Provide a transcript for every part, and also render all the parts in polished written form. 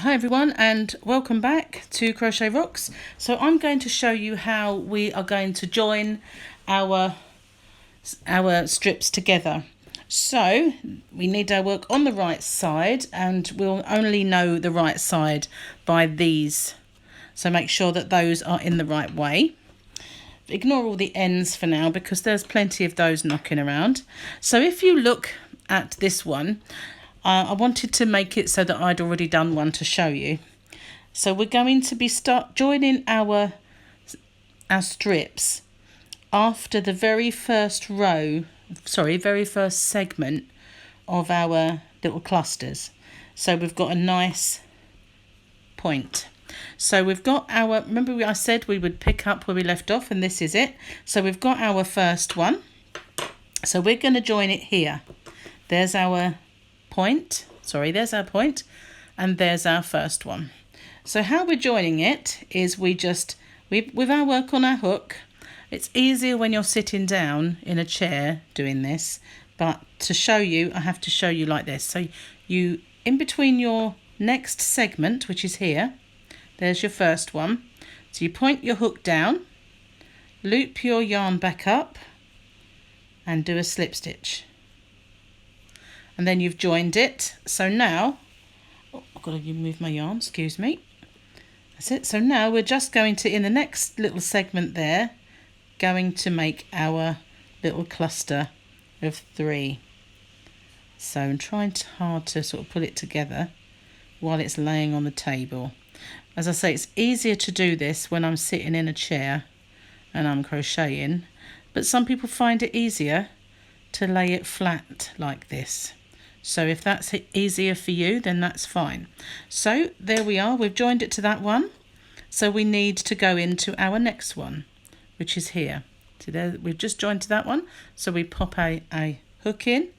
Hi everyone and welcome back to Crochet Rocks. So I'm going to show you how we are going to join our strips together. So we need our work on the right side, and we'll only know the right side by these. So make sure that those are in the right way. Ignore all the ends for now because there's plenty of those knocking around. So if you look at this one, I wanted to make it so that I'd already done one to show you. So we're going to be joining our strips after the very first segment of our little clusters. So we've got a nice point. So we've got our, remember I said we would pick up where we left off, and this is it. So we've got our first one. So we're going to join it here. There's our point, there's our point, and there's our first one. So how we're joining it is with our work on our hook. It's easier when you're sitting down in a chair doing this, but to show you, I have to show you like this. So you, in between your next segment, which is here, there's your first one. So you point your hook down, loop your yarn back up, and do a slip stitch. And then you've joined it. So now, I've got to move my yarn, excuse me. That's it. So now we're just going to, in the next little segment there, going to make our little cluster of 3. So I'm trying hard to sort of pull it together while it's laying on the table. As I say, it's easier to do this when I'm sitting in a chair and I'm crocheting, but some people find it easier to lay it flat like this. So if that's easier for you, then that's fine. So there we are, we've joined it to that one. So we need to go into our next one, which is here. So there, we've just joined to that one. So we pop a hook in,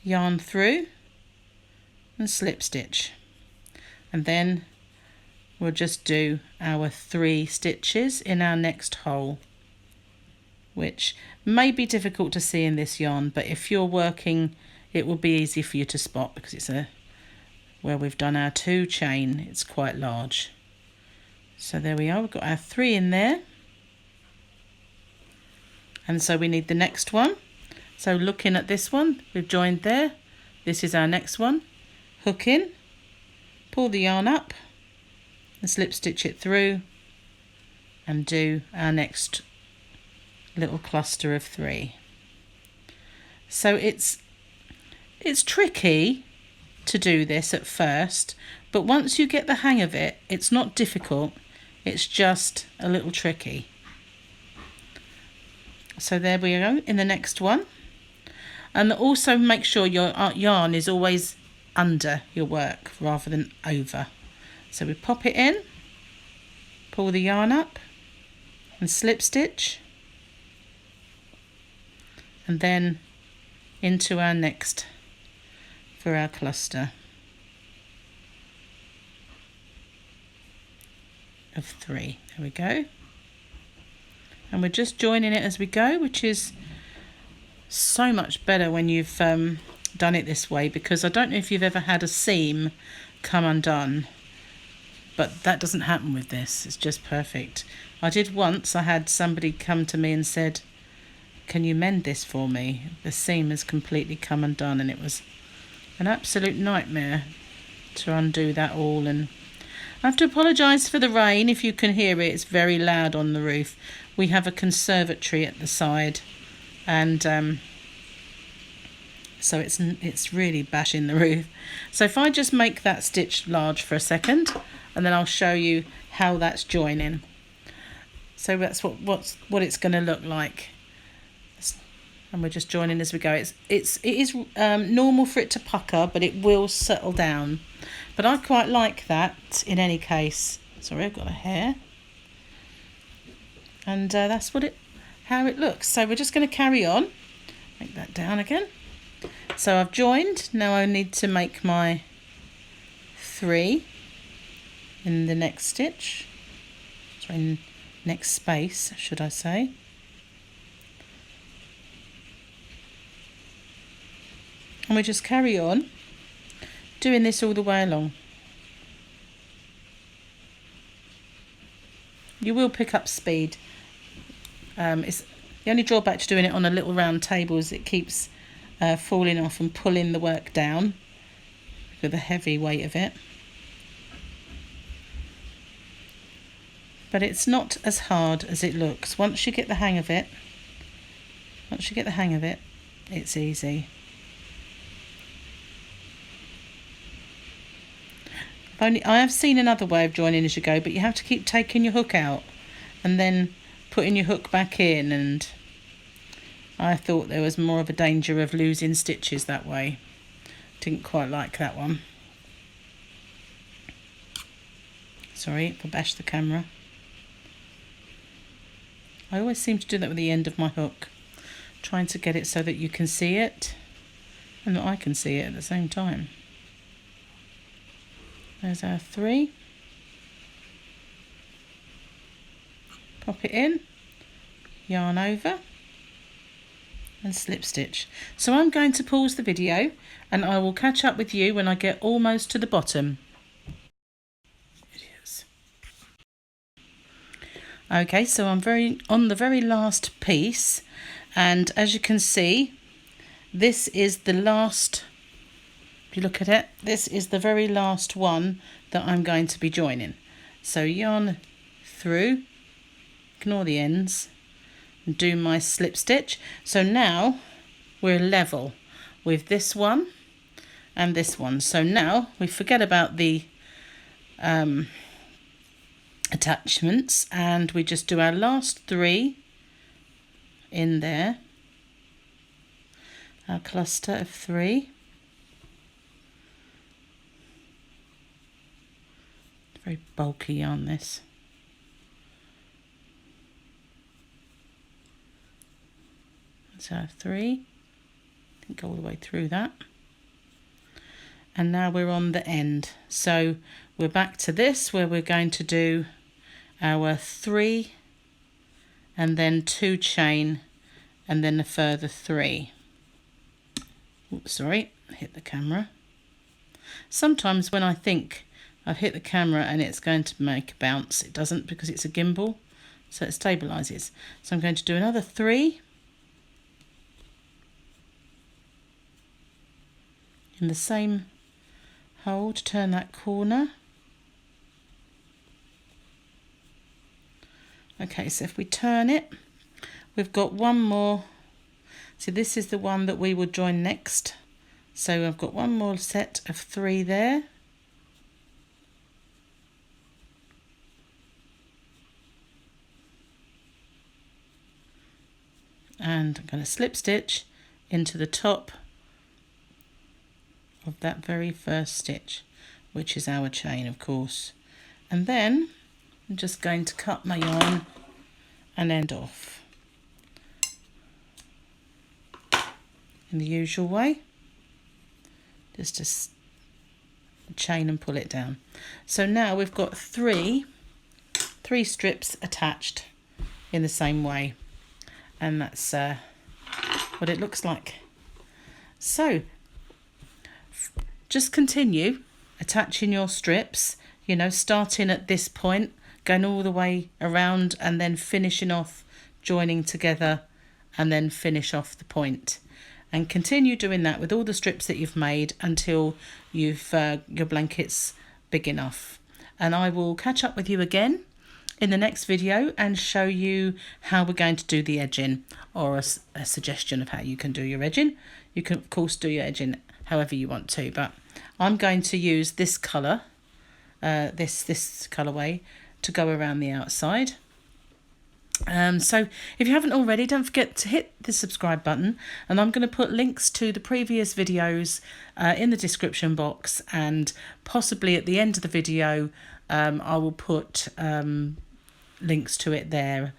yarn through, and slip stitch. And then we'll just do our 3 stitches in our next hole, which may be difficult to see in this yarn, but if you're working, it will be easy for you to spot because it's where we've done our 2 chain, it's quite large. So there we are, we've got our 3 in there. And so we need the next one. So looking at this one, we've joined there. This is our next one. Hook in, pull the yarn up, and slip stitch it through, and do our next little cluster of 3. So it's tricky to do this at first, but once you get the hang of it, it's not difficult, it's just a little tricky. So there we go in the next one. And also make sure your yarn is always under your work rather than over. So we pop it in, pull the yarn up and slip stitch, and then into our next for our cluster of 3. There we go. And we're just joining it as we go, which is so much better when you've done it this way, because I don't know if you've ever had a seam come undone, but that doesn't happen with this. It's just perfect. I did once. I had somebody come to me and said, "Can you mend this for me? The seam has completely come undone," and it was an absolute nightmare to undo that all. And I have to apologise for the rain. If you can hear it, it's very loud on the roof. We have a conservatory at the side, and so it's really bashing the roof. So if I just make that stitch large for a second, and then I'll show you how that's joining. So that's what it's going to look like. And we're just joining as we go. It is normal for it to pucker, but it will settle down. But I quite like that in any case. Sorry, I've got a hair. And that's how it looks. So we're just going to carry on. Make that down again. So I've joined. Now I need to make my 3 in the next stitch. Sorry, next space, should I say. And we just carry on doing this all the way along. You will pick up speed. It's the only drawback to doing it on a little round table is it keeps falling off and pulling the work down with the heavy weight of it. But it's not as hard as it looks. Once you get the hang of it, it's easy. I have seen another way of joining as you go, but you have to keep taking your hook out and then putting your hook back in, and I thought there was more of a danger of losing stitches that way. Didn't quite like that one. Sorry if I bashed the camera. I always seem to do that with the end of my hook, trying to get it so that you can see it and that I can see it at the same time. There's our 3. Pop it in, yarn over and slip stitch. So I'm going to pause the video and I will catch up with you when I get almost to the bottom. It is. Okay, so I'm on the very last piece, and as you can see, this is the last. If you look at it, this is the very last one that I'm going to be joining. So yarn through, ignore the ends, and do my slip stitch. So now we're level with this one and this one. So now we forget about the attachments and we just do our last 3 in there, our cluster of 3. Very bulky yarn, this. So 3, go all the way through that. And now we're on the end. So we're back to this where we're going to do our 3 and then 2 chain and then a further 3. Oops, sorry, hit the camera. Sometimes when I think I've hit the camera and it's going to make a bounce, it doesn't because it's a gimbal, so it stabilizes. So I'm going to do another 3 in the same hold, turn that corner. Okay, so if we turn it, we've got one more. So this is the one that we will join next. So I've got one more set of 3 there. And I'm going to slip stitch into the top of that very first stitch, which is our chain, of course. And then I'm just going to cut my yarn and end off in the usual way, just a chain and pull it down. So now we've got three strips attached in the same way. And that's what it looks like. So just continue attaching your strips, you know, starting at this point, going all the way around and then finishing off, joining together and then finish off the point. And continue doing that with all the strips that you've made until you've your blanket's big enough. And I will catch up with you again in the next video and show you how we're going to do the edging, or a suggestion of how you can do your edging. You can of course do your edging however you want to, but I'm going to use this colour, this colourway, to go around the outside. So if you haven't already, don't forget to hit the subscribe button, and I'm going to put links to the previous videos in the description box, and possibly at the end of the video I will put links to it there,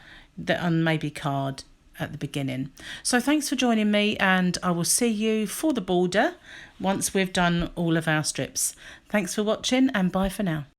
and maybe card at the beginning. So thanks for joining me, and I will see you for the border once we've done all of our strips. Thanks for watching, and bye for now.